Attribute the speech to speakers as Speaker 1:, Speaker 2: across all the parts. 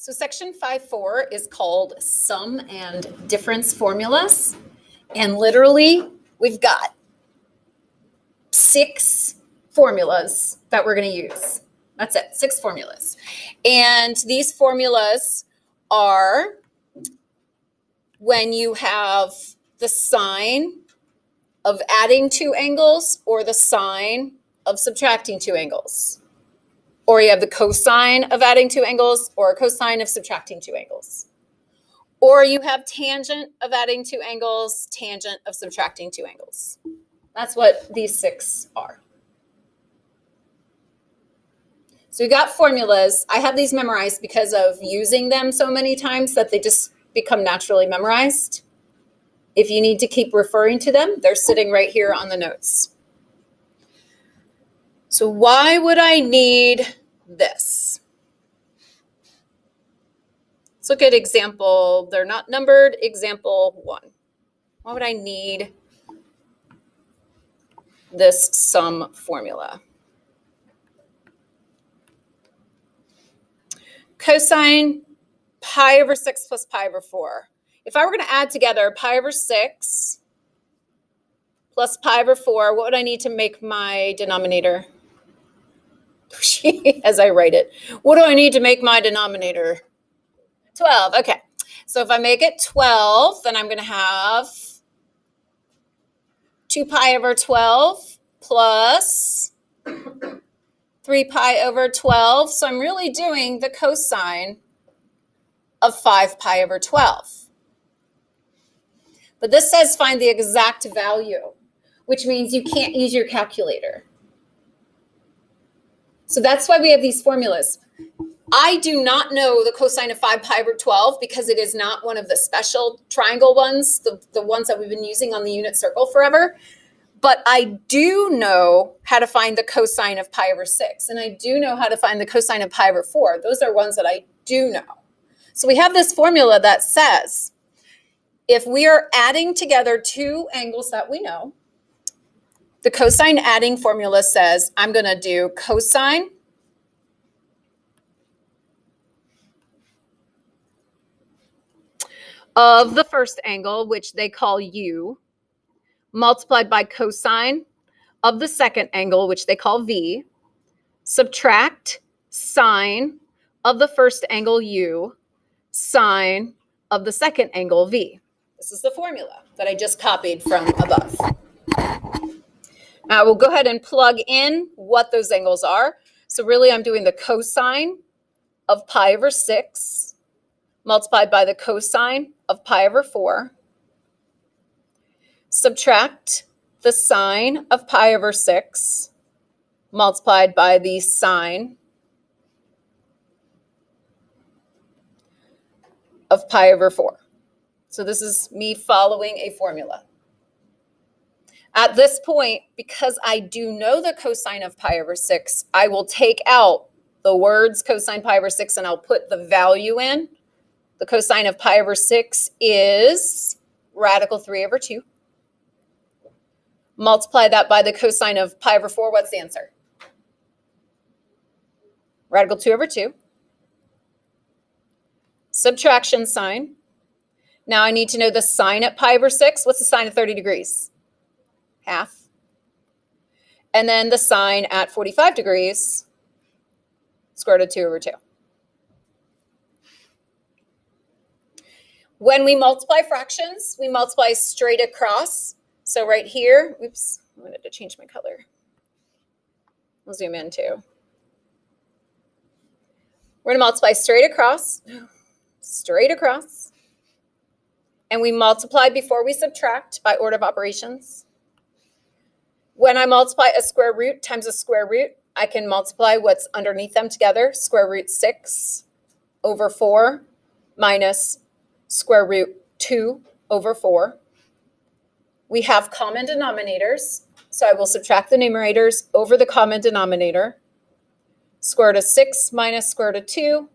Speaker 1: So section 5.4 is called sum and difference formulas. And literally, we've got 6 formulas that we're going to use. That's it, 6 formulas. And these formulas are when you have the sign of adding 2 angles or the sign of subtracting 2 angles. Or you have the cosine of adding 2 angles or a cosine of subtracting 2 angles. Or you have tangent of adding 2 angles, tangent of subtracting 2 angles. That's what these 6 are. So we got formulas. I have these memorized because of using them so many times that they just become naturally memorized. If you need to keep referring to them, they're sitting right here on the notes. So why would I need this? Let's look at example, they're not numbered, example 1. Why would I need this sum formula? Cosine pi over 6 plus pi over 4. If I were going to add together pi over 6 plus pi over 4, what would I need to make my denominator? As I write it, what do I need to make my denominator? 12. Okay. So if I make it 12, then I'm going to have 2 pi over 12 plus 3 pi over 12. So I'm really doing the cosine of 5 pi over 12. But this says find the exact value, which means you can't use your calculator. So that's why we have these formulas. I do not know the cosine of 5 pi over 12 because it is not one of the special triangle ones, the ones that we've been using on the unit circle forever. But I do know how to find the cosine of pi over 6. And I do know how to find the cosine of pi over 4. Those are ones that I do know. So we have this formula that says if we are adding together 2 angles that we know, the cosine adding formula says I'm going to do cosine of the first angle, which they call u, multiplied by cosine of the second angle, which they call v, subtract sine of the first angle u, sine of the second angle v. This is the formula that I just copied from above. Now we'll go ahead and plug in what those angles are. So really I'm doing the cosine of pi over 6 multiplied by the cosine of pi over 4. Subtract the sine of pi over 6 multiplied by the sine of pi over 4. So this is me following a formula. At this point, because I do know the cosine of pi over 6, I will take out the words cosine pi over 6 and I'll put the value in. The cosine of pi over 6 is radical 3 over 2. Multiply that by the cosine of pi over 4. What's the answer? Radical 2 over 2. Subtraction sign. Now I need to know the sine at pi over 6. What's the sine of 30 degrees? Half. And then the sine at 45 degrees, square root of 2 over 2. When we multiply fractions, we multiply straight across. So right here, oops, I wanted to change my color. I'll zoom in too. We're going to multiply straight across, and we multiply before we subtract by order of operations. When I multiply a square root times a square root, I can multiply what's underneath them together, square root 6 over 4 minus square root 2 over 4. We have common denominators, so I will subtract the numerators over the common denominator. Square root of 6 minus square root of 2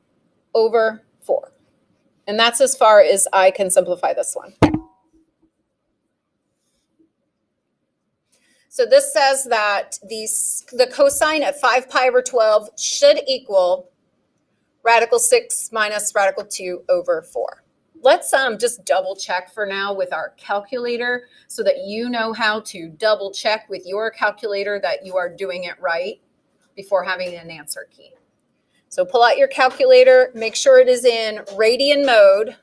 Speaker 1: over 4. And that's as far as I can simplify this one. So this says that the cosine at 5 pi over 12 should equal radical 6 minus radical 2 over 4. Let's just double check for now with our calculator so that you know how to double check with your calculator that you are doing it right before having an answer key. So pull out your calculator, make sure it is in radian mode.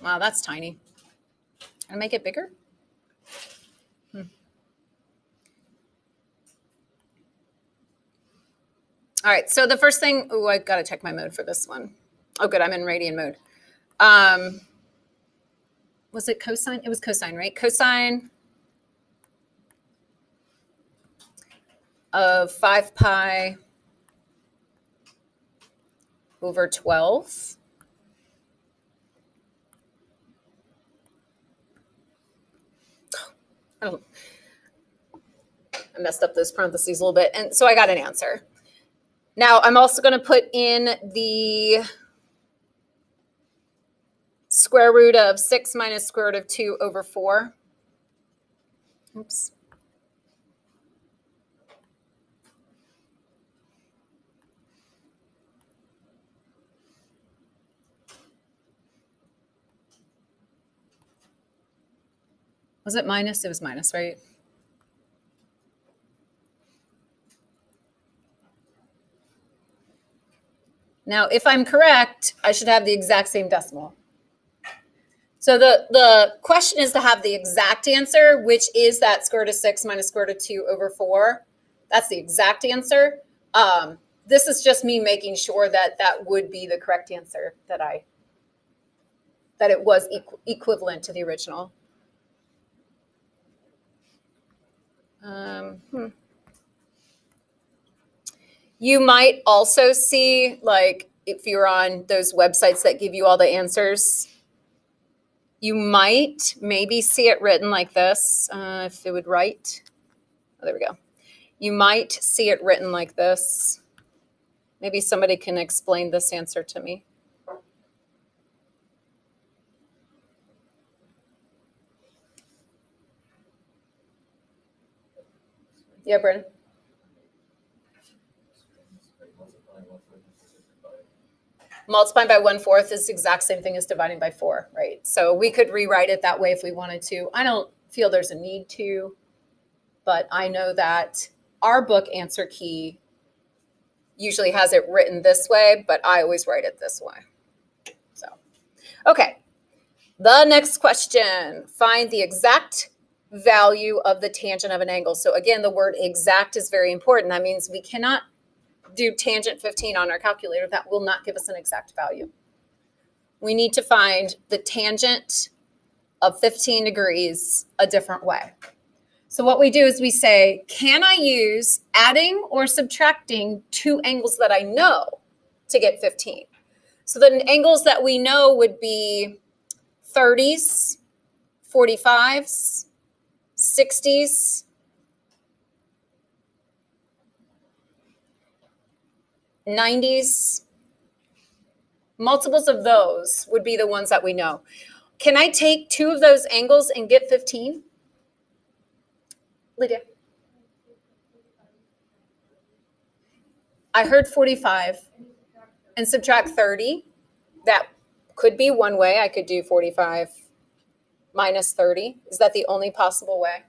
Speaker 1: Wow, that's tiny. Can I make it bigger? All right, so the first thing, oh, I got to check my mode for this one. Oh, good, I'm in radian mode. Was it cosine? It was cosine, right? Cosine of 5 pi over 12. I messed up those parentheses a little bit. And so I got an answer. Now I'm also going to put in the square root of 6 minus square root of 2 over 4. Oops. Was it minus? It was minus, right? Now, if I'm correct, I should have the exact same decimal. So the question is to have the exact answer, which is that square root of 6 minus square root of 2 over 4. That's the exact answer. This is just me making sure that that would be the correct answer, that it was equivalent to the original. You might also see, like, if you're on those websites that give you all the answers, you might maybe see it written like this, if it would write. Oh, there we go. You might see it written like this. Maybe somebody can explain this answer to me. Yeah, Brennan? Multiplying by 1/4 is the exact same thing as dividing by 4, right? So we could rewrite it that way if we wanted to. I don't feel there's a need to, but I know that our book answer key usually has it written this way, but I always write it this way. So, okay. The next question, find the exact value of the tangent of an angle. So again, the word exact is very important. That means we cannot do tangent 15 on our calculator. That will not give us an exact value. We need to find the tangent of 15 degrees a different way. So what we do is we say, can I use adding or subtracting two angles that I know to get 15? So the angles that we know would be 30s, 45s, 60s, 90s. Multiples of those would be the ones that we know. Can I take two of those angles and get 15? Lydia? I heard 45 and subtract 30. That could be one way. I could do 45 minus 30. Is that the only possible way?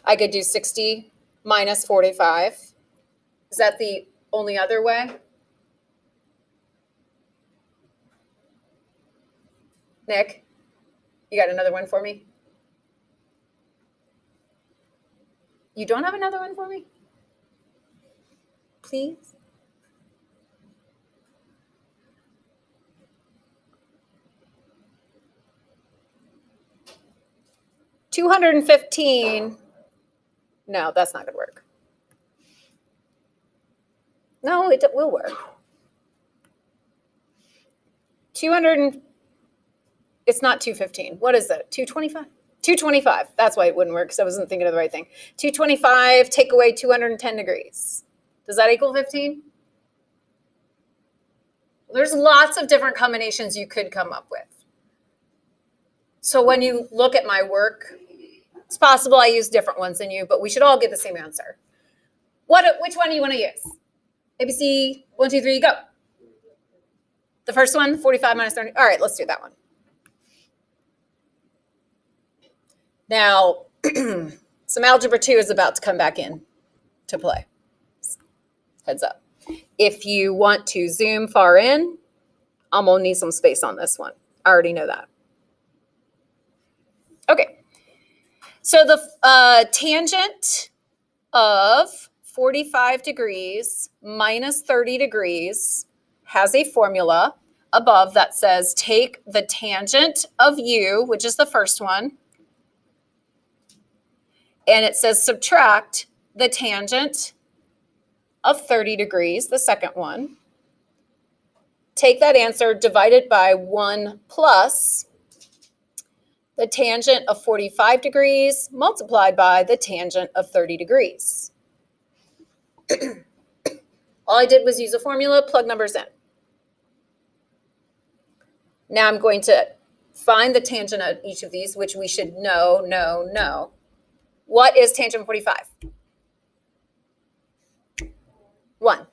Speaker 1: I could do 60 minus 45. Is that the only other way? Nick, you got another one for me? You don't have another one for me? Please? $215. No, that's not going to work. No, it will work. 200, it's not 215. What is it? 225? 225. That's why it wouldn't work, because I wasn't thinking of the right thing. 225, take away 210 degrees. Does that equal 15? There's lots of different combinations you could come up with. So when you look at my work, it's possible I use different ones than you, but we should all get the same answer. Which one do you want to use? ABC, 1, 2, 3, go. The first one, 45 minus 30. All right, let's do that one. Now, some algebra 2 is about to come back in to play. Heads up. If you want to zoom far in, I'm going to need some space on this one. I already know that. Okay. So the tangent of 45 degrees minus 30 degrees has a formula above that says take the tangent of u, which is the first one, and it says subtract the tangent of 30 degrees, the second one. Take that answer, divide it by 1 plus the tangent of 45 degrees multiplied by the tangent of 30 degrees. All I did was use a formula, plug numbers in. Now I'm going to find the tangent of each of these, which we should know. What is tangent 45? 1.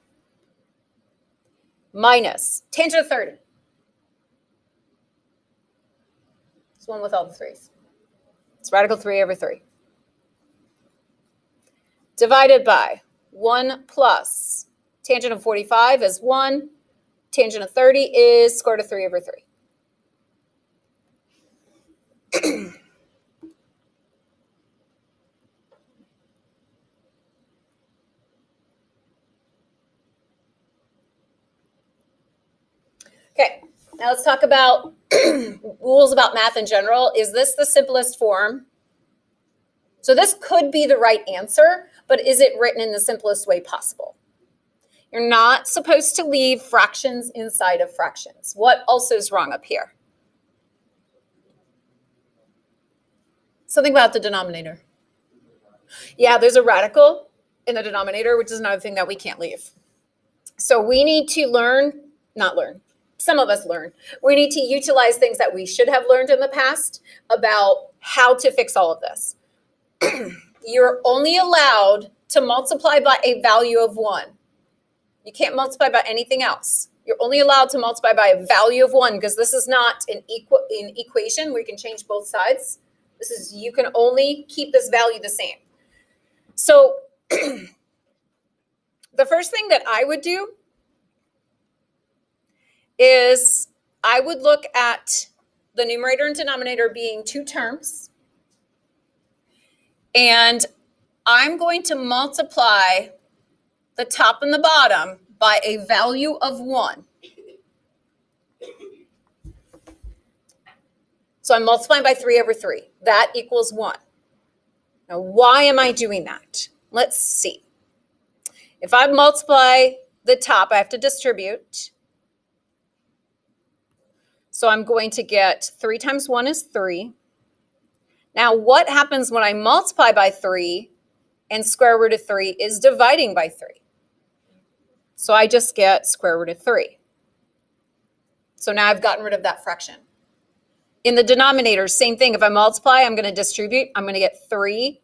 Speaker 1: Minus tangent of 30. It's one with all the threes. It's radical 3 over 3. Divided by 1 plus tangent of 45 is 1. Tangent of 30 is square root of 3 over 3. Okay, now let's talk about rules about math in general. Is this the simplest form? So this could be the right answer, but is it written in the simplest way possible? You're not supposed to leave fractions inside of fractions. What also is wrong up here? Something about the denominator. Yeah, there's a radical in the denominator, which is another thing that we can't leave. So we need to some of us learn. We need to utilize things that we should have learned in the past about how to fix all of this. You're only allowed to multiply by a value of 1. You can't multiply by anything else. You're only allowed to multiply by a value of 1 because this is not an equation where you can change both sides. This is, you can only keep this value the same. So the first thing that I would do is I would look at the numerator and denominator being 2 terms. And I'm going to multiply the top and the bottom by a value of 1. So I'm multiplying by 3 over 3. That equals 1. Now, why am I doing that? Let's see. If I multiply the top, I have to distribute. So I'm going to get 3 times 1 is 3. Now, what happens when I multiply by 3 and square root of 3 is dividing by 3? So I just get square root of 3. So now I've gotten rid of that fraction. In the denominator, same thing. If I multiply, I'm going to distribute. I'm going to get 3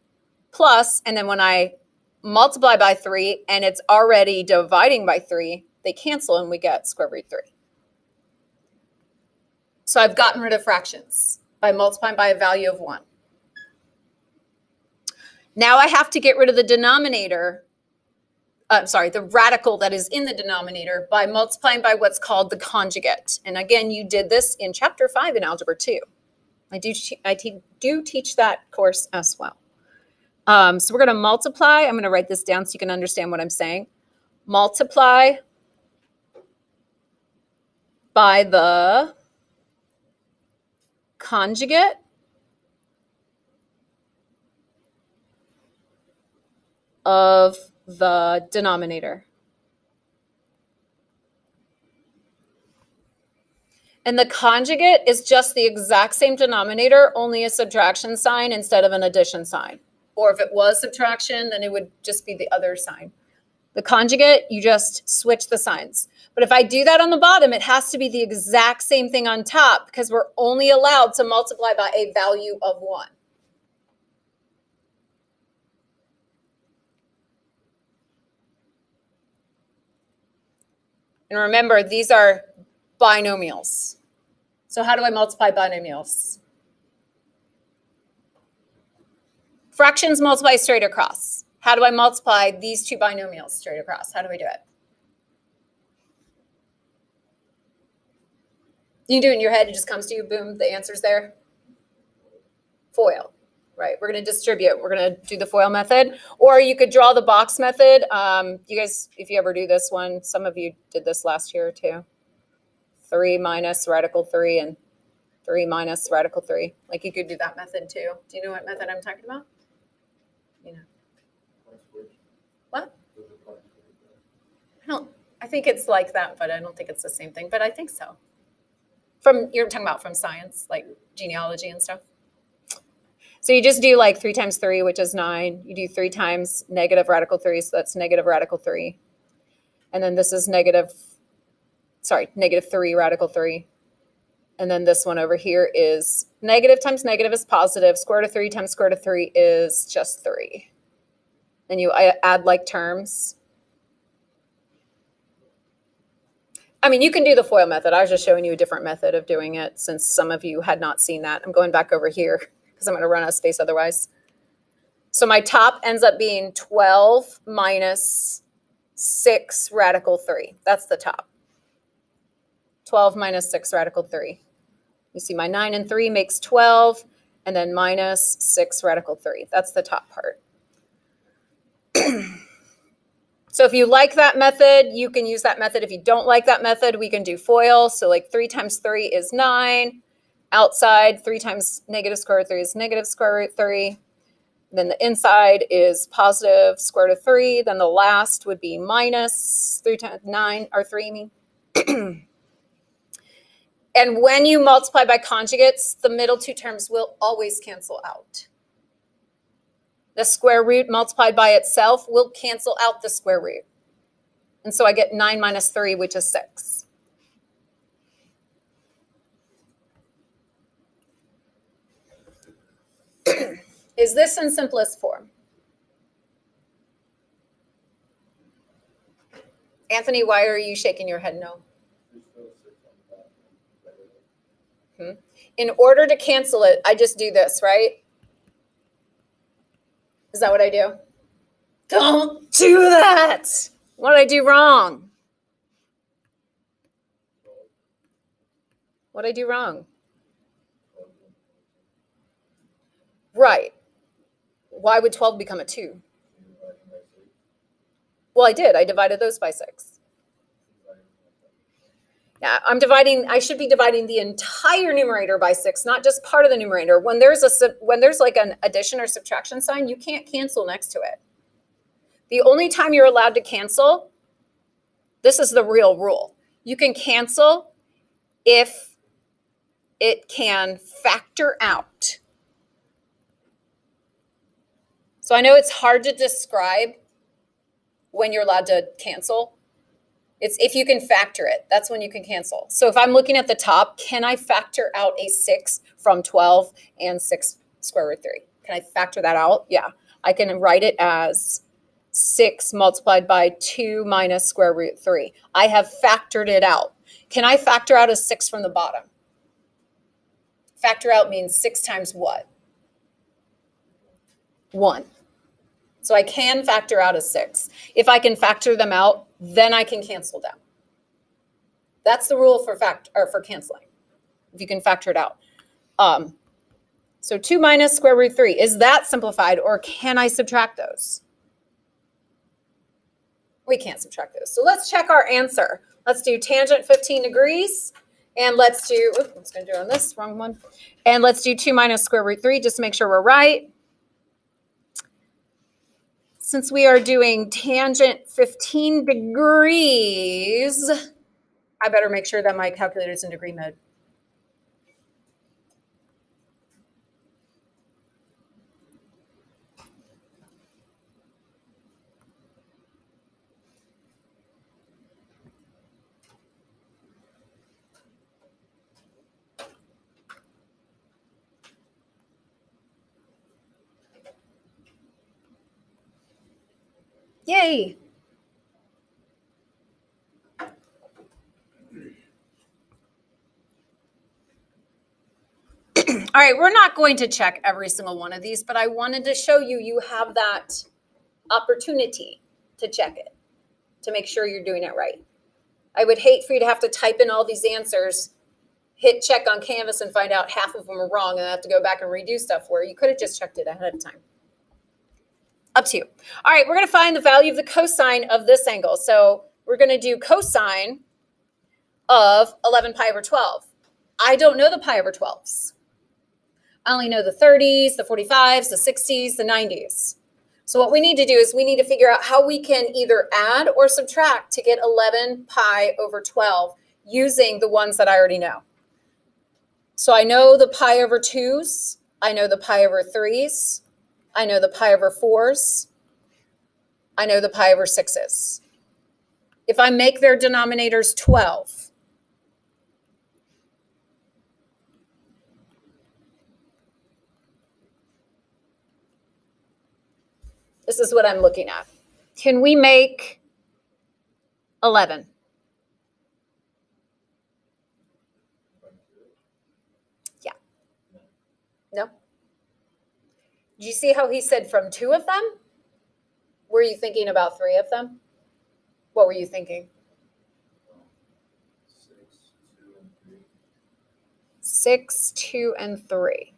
Speaker 1: plus, and then when I multiply by 3 and it's already dividing by 3, they cancel and we get square root 3. So I've gotten rid of fractions by multiplying by a value of 1. Now I have to get rid of the denominator, the radical that is in the denominator by multiplying by what's called the conjugate. And again, you did this in chapter 5 in Algebra 2. I do teach that course as well. So we're going to multiply. I'm going to write this down so you can understand what I'm saying. Multiply by the conjugate of the denominator. And the conjugate is just the exact same denominator, only a subtraction sign instead of an addition sign. Or if it was subtraction, then it would just be the other sign. The conjugate, you just switch the signs. But if I do that on the bottom, it has to be the exact same thing on top because we're only allowed to multiply by a value of 1. And remember, these are binomials. So how do I multiply binomials? Fractions multiply straight across. How do I multiply these two binomials straight across? How do we do it? You do it in your head, it just comes to you, boom, the answer's there. FOIL, right? We're going to distribute. We're going to do the FOIL method. Or you could draw the box method. You guys, if you ever do this one, some of you did this last year too. 3 minus radical 3 and 3 minus radical 3. Like you could do that method too. Do you know what method I'm talking about? You know. What? I think it's like that, but I don't think it's the same thing. But I think so. You're talking about from science, like genealogy and stuff. So you just do like 3 times 3, which is 9. You do 3 times negative radical 3, so that's negative radical 3. And then this is negative 3 radical 3. And then this one over here is negative times negative is positive. Square root of 3 times square root of 3 is just 3. And you add like terms. I mean, you can do the FOIL method. I was just showing you a different method of doing it since some of you had not seen that. I'm going back over here because I'm going to run out of space otherwise. So my top ends up being 12 minus 6 radical 3. That's the top. 12 minus 6 radical 3. You see my 9 and 3 makes 12, and then minus 6 radical 3. That's the top part. So if you like that method, you can use that method. If you don't like that method, we can do FOIL. So like 3 times 3 is 9. Outside, 3 times negative square root 3 is negative square root 3. Then the inside is positive square root of 3. Then the last would be minus 3 times 9, or 3, I mean. And when you multiply by conjugates, the middle two terms will always cancel out. The square root multiplied by itself will cancel out the square root. And so I get 9 minus 3, which is 6. Is this in simplest form? Anthony, why are you shaking your head no? In order to cancel it, I just do this, right? Is that what I do? Don't do that. What did I do wrong? What did I do wrong? Right. Why would 12 become a 2? Well, I did. I divided those by 6. Yeah, I should be dividing the entire numerator by 6, not just part of the numerator. When there's like an addition or subtraction sign, you can't cancel next to it. The only time you're allowed to cancel, this is the real rule. You can cancel if it can factor out. So I know it's hard to describe when you're allowed to cancel. It's if you can factor it, that's when you can cancel. So if I'm looking at the top, can I factor out a 6 from 12 and 6 square root 3? Can I factor that out? Yeah. I can write it as 6 multiplied by 2 minus square root 3. I have factored it out. Can I factor out a 6 from the bottom? Factor out means 6 times what? 1. So I can factor out a 6. If I can factor them out, then I can cancel them. That's the rule for canceling, if you can factor it out. So 2 minus square root 3, is that simplified, or can I subtract those? We can't subtract those. So let's check our answer. Let's do tangent 15 degrees, and let's do, oops, I was going to do it on this, wrong one. And let's do 2 minus square root 3, just to make sure we're right. Since we are doing tangent 15 degrees, I better make sure that my calculator is in degree mode. Yay. All right, we're not going to check every single one of these, but I wanted to show you, you have that opportunity to check it, to make sure you're doing it right. I would hate for you to have to type in all these answers, hit check on Canvas and find out half of them are wrong and have to go back and redo stuff where you could have just checked it ahead of time. Up to you. All right, we're going to find the value of the cosine of this angle. So we're going to do cosine of 11 pi over 12. I don't know the pi over 12s. I only know the 30s, the 45s, the 60s, the 90s. So what we need to do is we need to figure out how we can either add or subtract to get 11 pi over 12 using the ones that I already know. So I know the pi over 2s. I know the pi over 3s. I know the pi over 4s. I know the pi over 6s. If I make their denominators 12, this is what I'm looking at. Can we make 11? Yeah. No? Did you see how he said from 2 of them? Were you thinking about 3 of them? What were you thinking? 6, 2, and 3.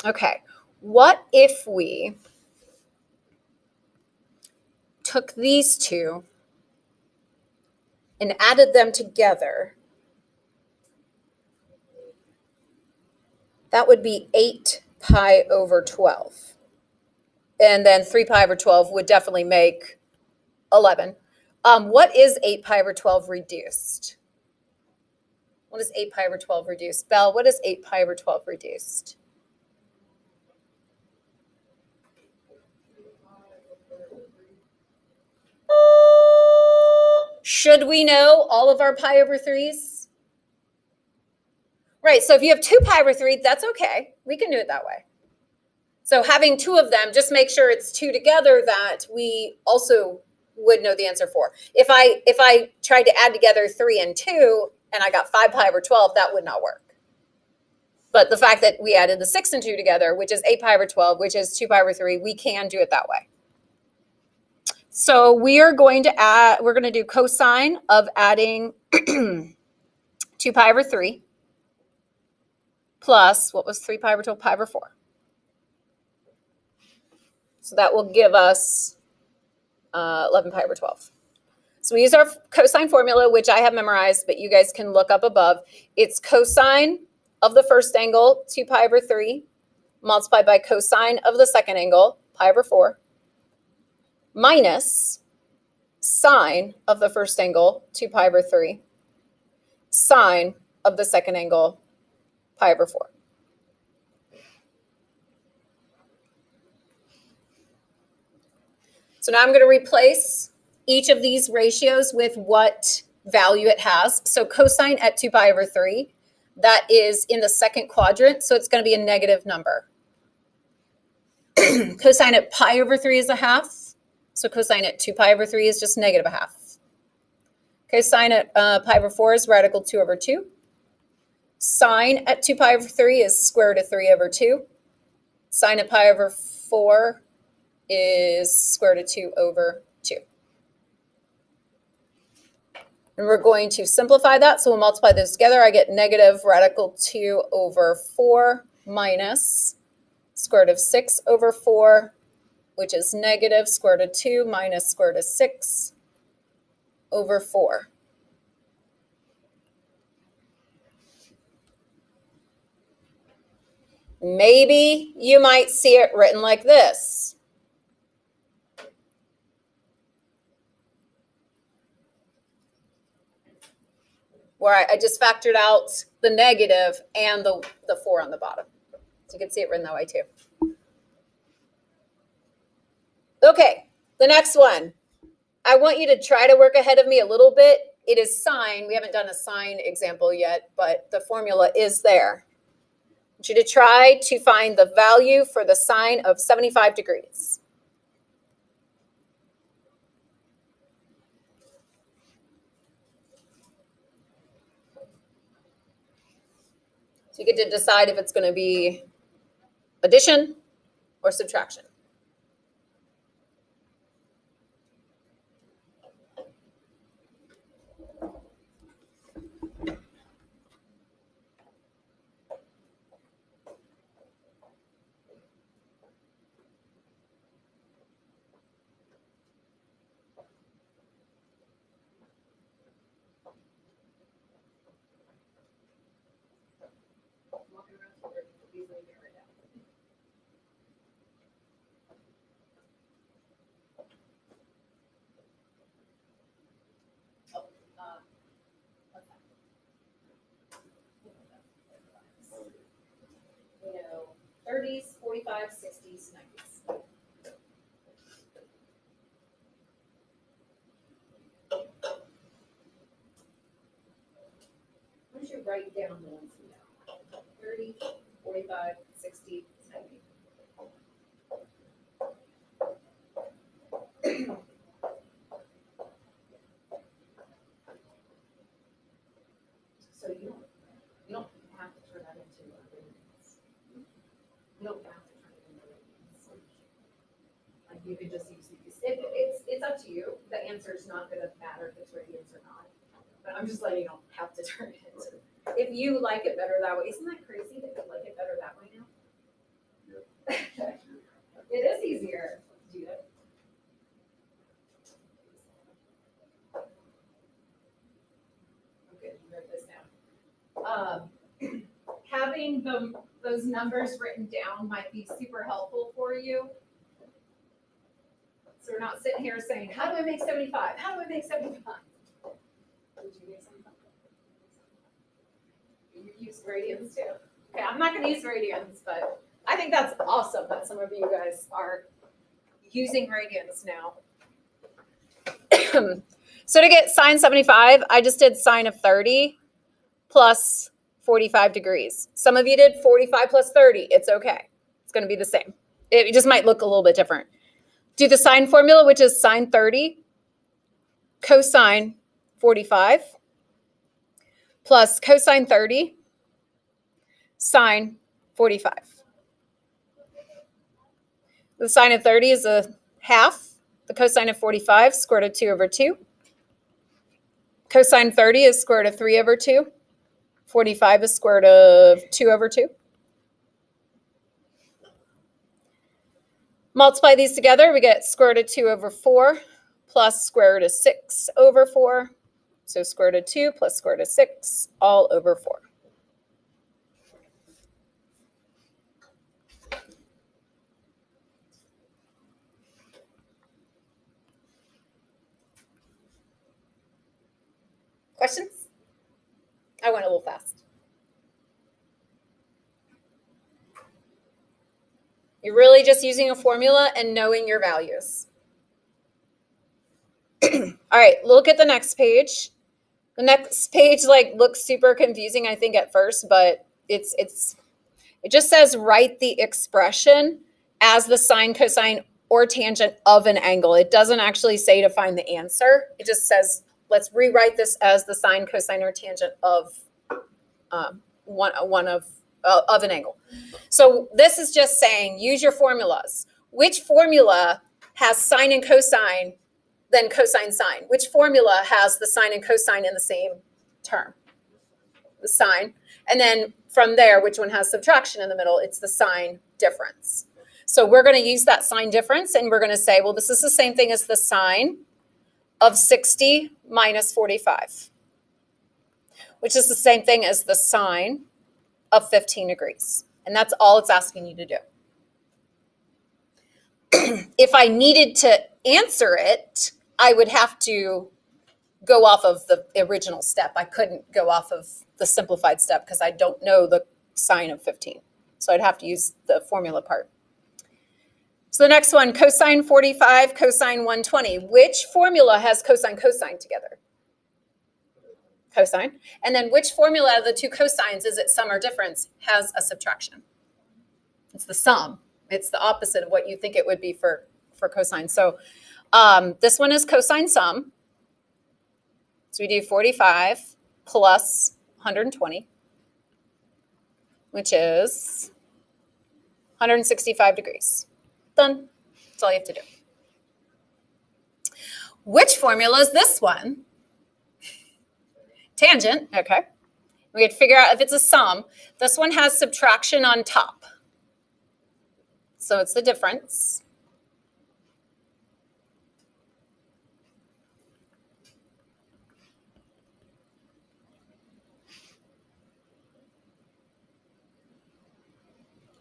Speaker 1: Okay. What if we took these two and added them together? That would be 8 pi over 12. And then 3 pi over 12 would definitely make 11. What is 8 pi over 12 reduced? What is 8 pi over 12 reduced? Belle, what is 8 pi over 12 reduced? Should we know all of our pi over 3s? Right, so if you have 2 pi over 3, that's okay. We can do it that way. So having 2 of them, just make sure it's 2 together that we also would know the answer for. If I tried to add together 3 and 2 and I got 5 pi over 12, that would not work. But the fact that we added the 6 and 2 together, which is 8 pi over 12, which is 2 pi over 3, we can do it that way. So we are going to add, we're going to do cosine of adding 2 pi over 3 plus, what was 3 pi over 12? Pi over 4. So that will give us 11 pi over 12. So we use our cosine formula, which I have memorized, but you guys can look up above. It's cosine of the first angle, 2 pi over 3, multiplied by cosine of the second angle, pi over 4, minus sine of the first angle, 2 pi over 3, sine of the second angle, pi over 4. So now I'm going to replace each of these ratios with what value it has. So cosine at 2 pi over 3, that is in the second quadrant, so it's going to be a negative number. Cosine at pi over 3 is a half, so cosine at 2 pi over 3 is just negative a half. Cosine at pi over 4 is radical 2 over 2. Sine at 2 pi over 3 is square root of 3 over 2. Sine at pi over 4 is square root of 2 over 2. And we're going to simplify that, so we'll multiply those together. I get negative radical 2 over 4 minus square root of 6 over 4, which is negative square root of 2 minus square root of 6 over 4. Maybe you might see it written like this. Where I just factored out the negative and the 4 on the bottom. So you can see it written that way too. Okay, the next one. I want you to try to work ahead of me a little bit. It is sine. We haven't done a sine example yet, but the formula is there. I want you to try to find the value for the sine of 75 degrees. So you get to decide if it's going to be addition or subtraction. You know, 30s, 45s, 60s, 90s. Why don't you write down the ones you know? 30, 45, 60, 70. So you don't have to turn that into radians. You don't have to turn it into radians. Like you could just use these. It's up to you. The answer is not going to matter if it's radians or not. But I'm just letting you don't have to turn it into. If you like it better that way, isn't that crazy that you like it better that way now? Yep. It is easier to do that. Okay, you wrote this down. Having those numbers written down might be super helpful for you. So we're not sitting here saying, how do I make 75? How do I make 75? Did you make 75? You use radians too. Okay, I'm not going to use radians, but I think that's awesome that some of you guys are using radians now. So to get sine 75, I just did sine of 30 plus 45 degrees. Some of you did 45 plus 30. It's okay. It's going to be the same. It just might look a little bit different. Do the sine formula, which is sine 30 cosine 45 plus cosine 30 sine 45. The sine of 30 is a half. The cosine of 45 square root of 2 over 2. Cosine 30 is square root of 3 over 2. 45 is square root of 2 over 2. Multiply these together, we get square root of 2 over 4 plus square root of 6 over 4. So square root of 2 plus square root of 6 all over 4. Questions? I went a little fast. You're really just using a formula and knowing your values. All right, look at the next page. The next page looks super confusing, I think, at first, but it just says write the expression as the sine, cosine, or tangent of an angle. It doesn't actually say to find the answer. It just says let's rewrite this as the sine, cosine, or tangent of one of an angle. So this is just saying use your formulas. Which formula has sine and cosine, then cosine sine? Which formula has the sine and cosine in the same term? The sine. And then from there, which one has subtraction in the middle? It's the sine difference. So we're going to use that sine difference, and we're going to say, well, this is the same thing as the sine of 60 minus 45, which is the same thing as the sine of 15 degrees. And that's all it's asking you to do. If I needed to answer it, I would have to go off of the original step. I couldn't go off of the simplified step because I don't know the sine of 15. So I'd have to use the formula part. So the next one, cosine 45, cosine 120. Which formula has cosine, cosine together? Cosine. And then which formula of the two cosines, is it sum or difference, has a subtraction? It's the sum. It's the opposite of what you think it would be for cosine. So this one is cosine sum. So we do 45 plus 120. which is 165 degrees. Done. That's all you have to do. Which formula is this one? Tangent, okay. We have to figure out if it's a sum. This one has subtraction on top. So it's the difference.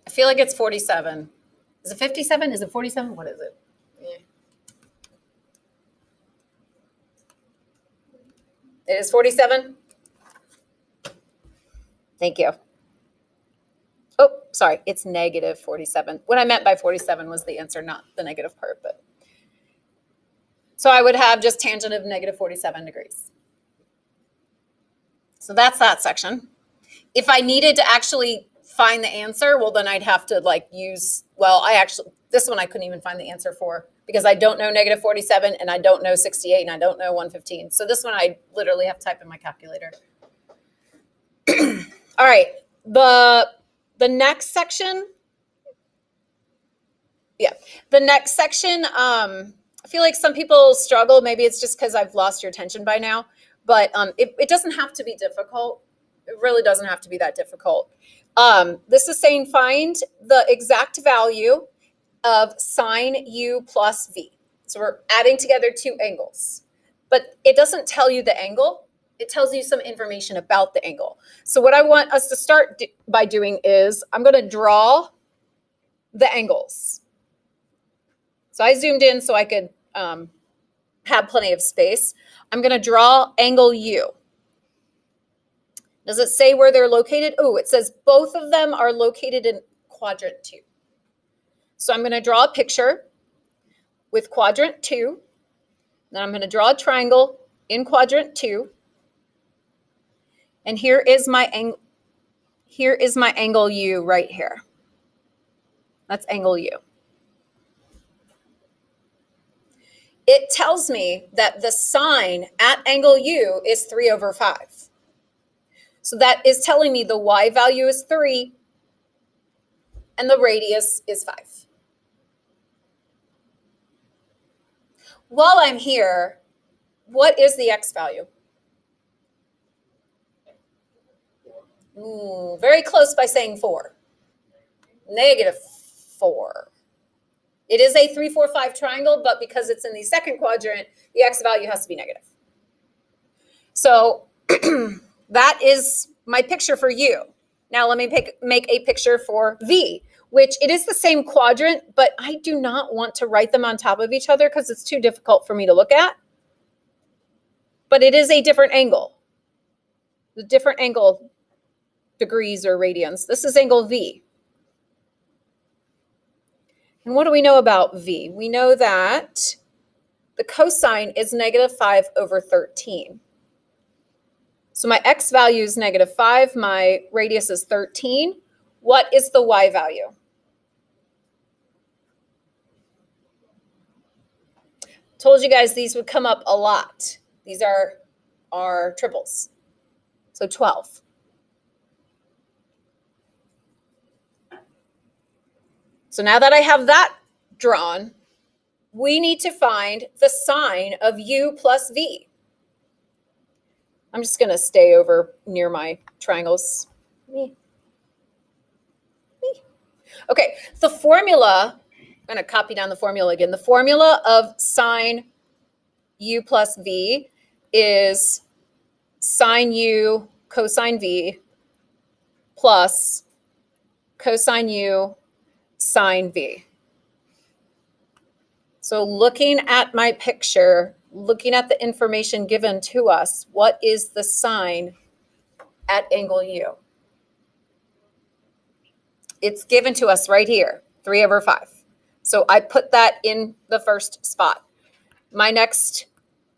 Speaker 1: I feel like it's 47. Is it 57? Is it 47? What is it? Yeah. It is 47? Thank you. Oh, sorry, it's negative 47. What I meant by 47 was the answer, not the negative part. But so I would have just tangent of negative 47 degrees. So that's that section. If I needed to actually find the answer, well, then I'd have to like use, well, this one I couldn't even find the answer for because I don't know negative 47 and I don't know 68 and I don't know 115. So this one I literally have to type in my calculator. All right, the next section, I feel like some people struggle. Maybe it's just because I've lost your attention by now, but it doesn't have to be difficult. It really doesn't have to be that difficult. This is saying find the exact value of sine u plus v. So we're adding together two angles, but it doesn't tell you the angle. It tells you some information about the angle. So what I want us to start by doing is I'm going to draw the angles. So I zoomed in so I could have plenty of space. I'm going to draw angle U. Does it say where they're located? Oh, it says both of them are located in quadrant 2. So I'm going to draw a picture with quadrant 2. Then I'm going to draw a triangle in quadrant 2. And here is my angle. Here is my angle U right here. That's angle U. It tells me that the sine at angle U is 3 over 5. So that is telling me the y value is 3 and the radius is 5. While I'm here, what is the x value? Very close by saying 4. Negative 4. It is a 3, 4, 5 triangle, but because it's in the second quadrant, the x value has to be negative. So that is my picture for U. Now let me make a picture for V, which it is the same quadrant, but I do not want to write them on top of each other because it's too difficult for me to look at. But it is a different angle. The different angle degrees or radians. This is angle V. And what do we know about V? We know that the cosine is negative 5 over 13. So my x value is negative 5. My radius is 13. What is the y value? Told you guys these would come up a lot. These are triples. So 12. So now that I have that drawn, we need to find the sine of u plus v. I'm just going to stay over near my triangles. Okay, the formula, I'm going to copy down the formula again. The formula of sine u plus v is sine u cosine v plus cosine u sine v. So looking at my picture, looking at the information given to us, what is the sine at angle U? It's given to us right here, 3 over 5. So I put that in the first spot. My next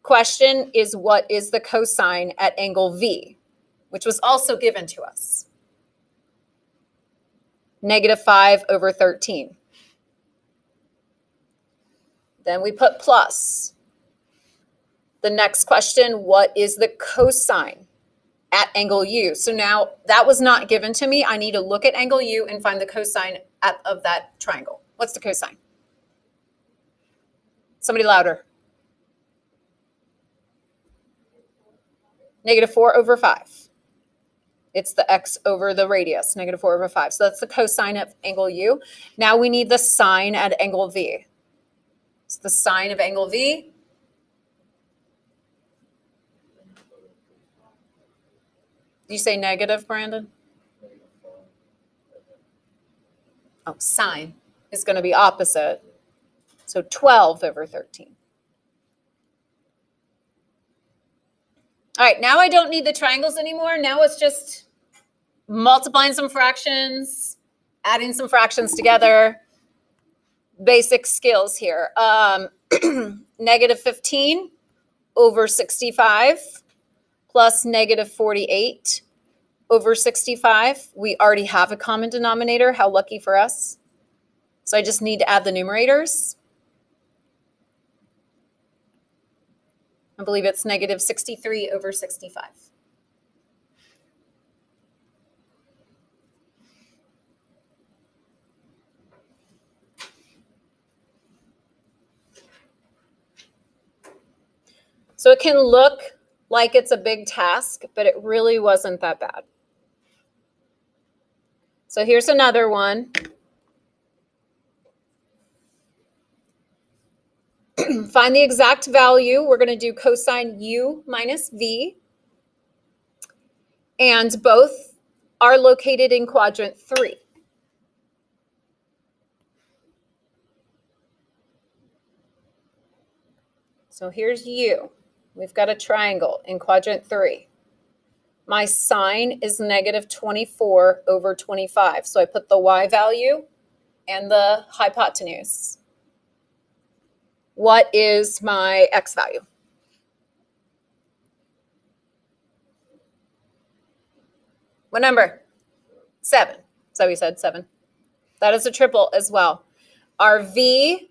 Speaker 1: question is what is the cosine at angle V, which was also given to us? Negative 5 over 13. Then we put plus. The next question, what is the cosine at angle U. So now that was not given to me. I need to look at angle U and find the cosine of that triangle. What's the cosine? Somebody louder. -4/5. It's the x over the radius, -4/5. So that's the cosine of angle U. Now we need the sine at angle V. It's the sine of angle V. Did you say negative, Brandon? Oh, sine is going to be opposite. So 12/13. All right, now I don't need the triangles anymore. Now it's just multiplying some fractions, adding some fractions together. Basic skills here. -15/65 plus -48/65. We already have a common denominator. How lucky for us. So I just need to add the numerators. I believe it's -63/65. So it can look like it's a big task, but it really wasn't that bad. So here's another one. Find the exact value. We're going to do cosine U minus V. And both are located in quadrant 3. So here's U. We've got a triangle in quadrant 3. My sine is -24/25. So I put the y value and the hypotenuse. What is my x value? What number? 7. So we said 7. That is a triple as well. Our v,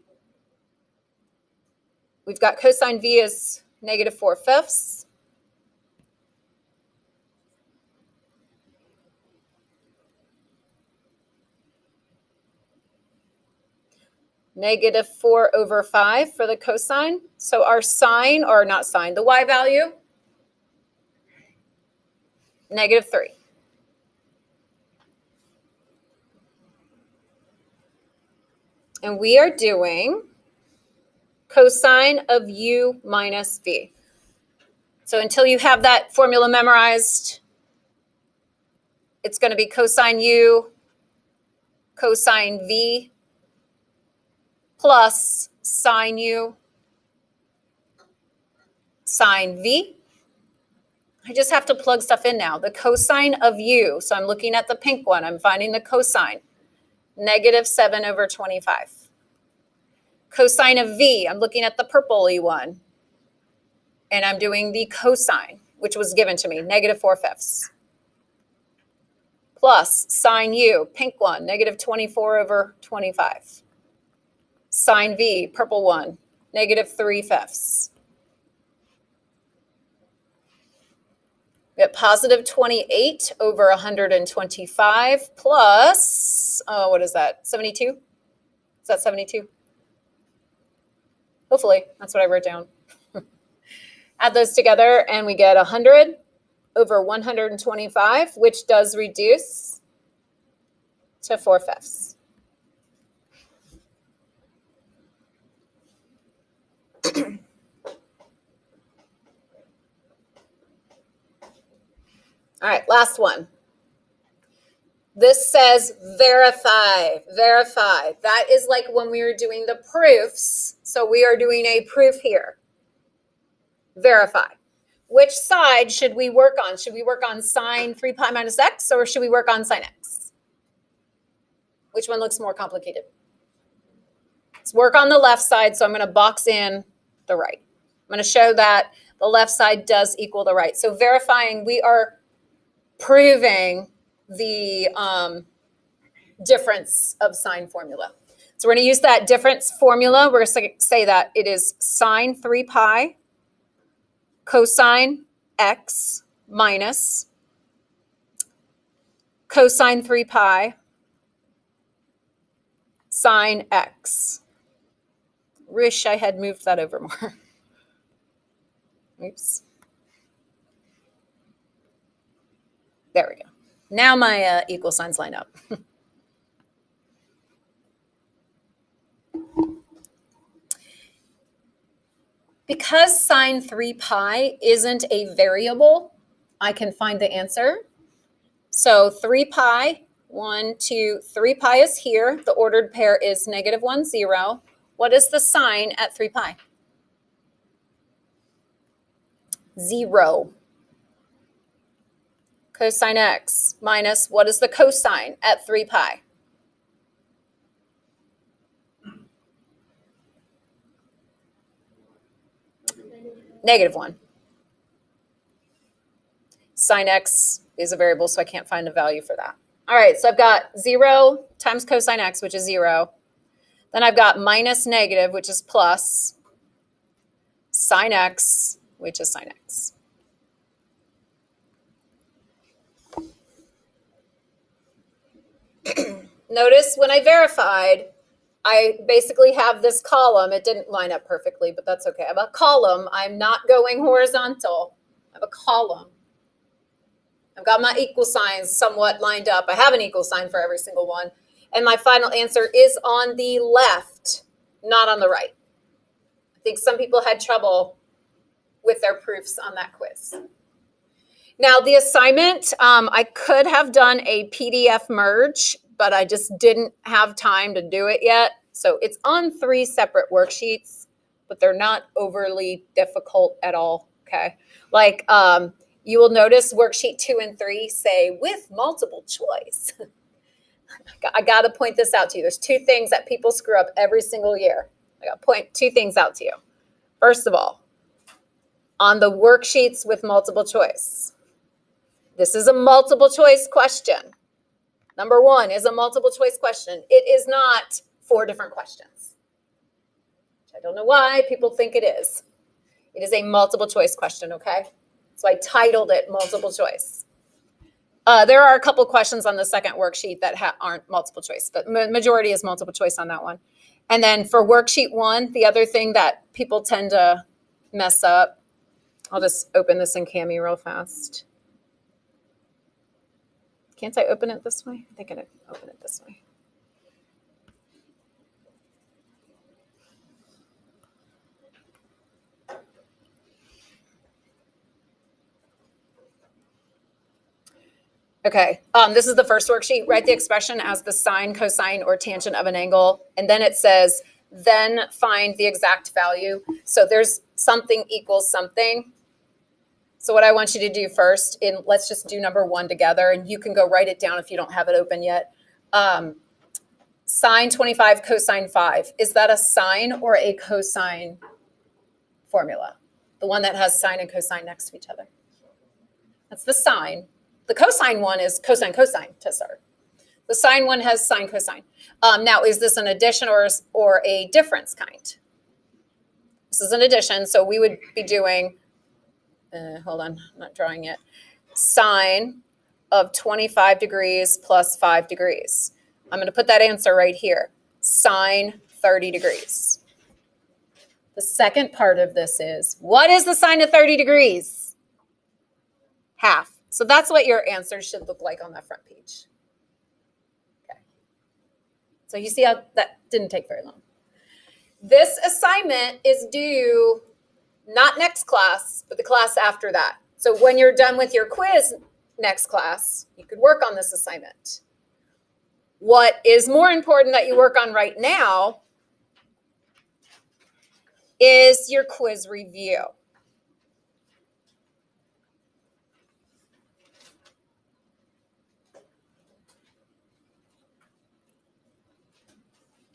Speaker 1: we've got cosine v is -4/5. -4/5 for the cosine. So our sine, or not sine, the y value, -3. And we are doing cosine of u minus v. So until you have that formula memorized, it's going to be cosine u, cosine v, plus sine u, sine v. I just have to plug stuff in now. The cosine of u, so I'm looking at the pink one. I'm finding the cosine, -7/25. Cosine of v, I'm looking at the purpley one. And I'm doing the cosine, which was given to me, -4/5. Plus sine u, pink one, -24/25. Sine v, purple one, -3/5. We have +28/125 plus, what is that, 72? Is that 72? Hopefully, that's what I wrote down. Add those together and we get 100/125, which does reduce to 4/5. All right, last one. This says verify, verify. That is like when we were doing the proofs. So we are doing a proof here. Verify. Which side should we work on? Should we work on sine 3 pi minus x, or should we work on sine x? Which one looks more complicated? Let's work on the left side, so I'm going to box in the right. I'm going to show that the left side does equal the right. So verifying, we are proving the difference of sine formula. So we're going to use that difference formula. We're going to say that it is sine 3 pi cosine x minus cosine 3 pi sine x. Wish I had moved that over more. Oops. There we go. Now my equal signs line up. Because sine 3 pi isn't a variable, I can find the answer. So 3 pi, 1, 2, 3 pi is here. The ordered pair is -1, 0. What is the sign at 3 pi? 0. Cosine x minus, what is the cosine at 3 pi? -1. Sine x is a variable, so I can't find a value for that. All right, so I've got 0 times cosine x, which is 0. Then I've got minus negative, which is plus, sine x, which is sine x. Notice when I verified, I basically have this column. It didn't line up perfectly, but that's okay. I have a column. I'm not going horizontal. I have a column. I've got my equal signs somewhat lined up. I have an equal sign for every single one. And my final answer is on the left, not on the right. I think some people had trouble with their proofs on that quiz. Now, the assignment, I could have done a PDF merge, but I just didn't have time to do it yet. So it's on 3 separate worksheets, but they're not overly difficult at all, okay? Like, you will notice worksheet 2 and 3 say with multiple choice. I got to point this out to you. There's 2 things that people screw up every single year. I got to point 2 things out to you. First of all, on the worksheets with multiple choice, this is a multiple choice question. Number 1 is a multiple choice question. It is not 4 different questions. I don't know why people think it is. It is a multiple choice question, okay? So I titled it multiple choice. There are a couple questions on the second worksheet that aren't multiple choice, but majority is multiple choice on that one. And then for worksheet 1, the other thing that people tend to mess up, I'll just open this in Kami real fast. Can't I open it this way? I think I can open it this way. Okay, this is the first worksheet. Write the expression as the sine, cosine, or tangent of an angle. And then it says, then find the exact value. So there's something equals something. So what I want you to do first, let's just do number 1 together, and you can go write it down if you don't have it open yet. Sine 25, cosine 5. Is that a sine or a cosine formula? The one that has sine and cosine next to each other. That's the sine. The cosine one is cosine, cosine to start. The sine one has sine, cosine. Now, is this an addition or a difference kind? This is an addition, so we would be doing, hold on, I'm not drawing yet. Sine of 25 degrees plus 5 degrees. I'm going to put that answer right here. Sine 30 degrees. The second part of this is, what is the sine of 30 degrees? Half. So that's what your answer should look like on that front page. Okay. So you see how that didn't take very long. This assignment is due not next class, but the class after that. So when you're done with your quiz next class, you could work on this assignment. What is more important that you work on right now is your quiz review.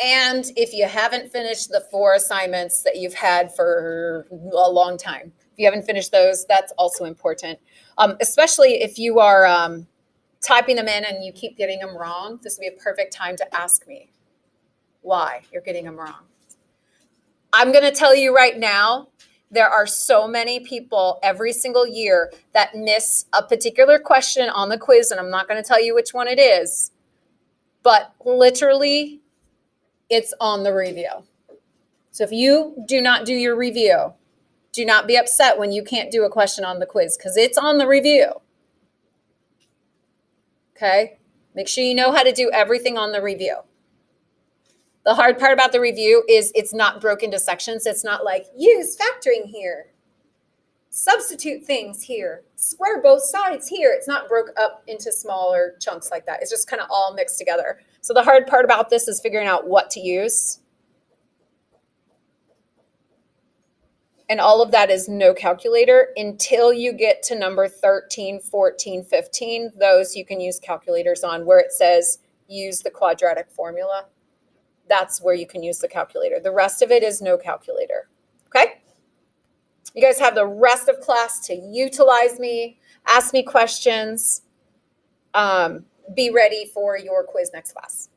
Speaker 1: And if you haven't finished the 4 assignments that you've had for a long time, if you haven't finished those, that's also important. Especially if you are typing them in and you keep getting them wrong, this would be a perfect time to ask me why you're getting them wrong. I'm going to tell you right now, There are so many people every single year that miss a particular question on the quiz, and I'm not going to tell you which one it is, but literally it's on the review. So if you do not do your review, do not be upset when you can't do a question on the quiz because it's on the review. Okay? Make sure you know how to do everything on the review. The hard part about the review is it's not broken into sections. It's not like use factoring here, substitute things here, square both sides here. It's not broke up into smaller chunks like that. It's just kind of all mixed together. So the hard part about this is figuring out what to use. And all of that is no calculator until you get to number 13, 14, 15. Those you can use calculators on where it says use the quadratic formula. That's where you can use the calculator. The rest of it is no calculator. Okay? You guys have the rest of class to utilize me, ask me questions, be ready for your quiz next class.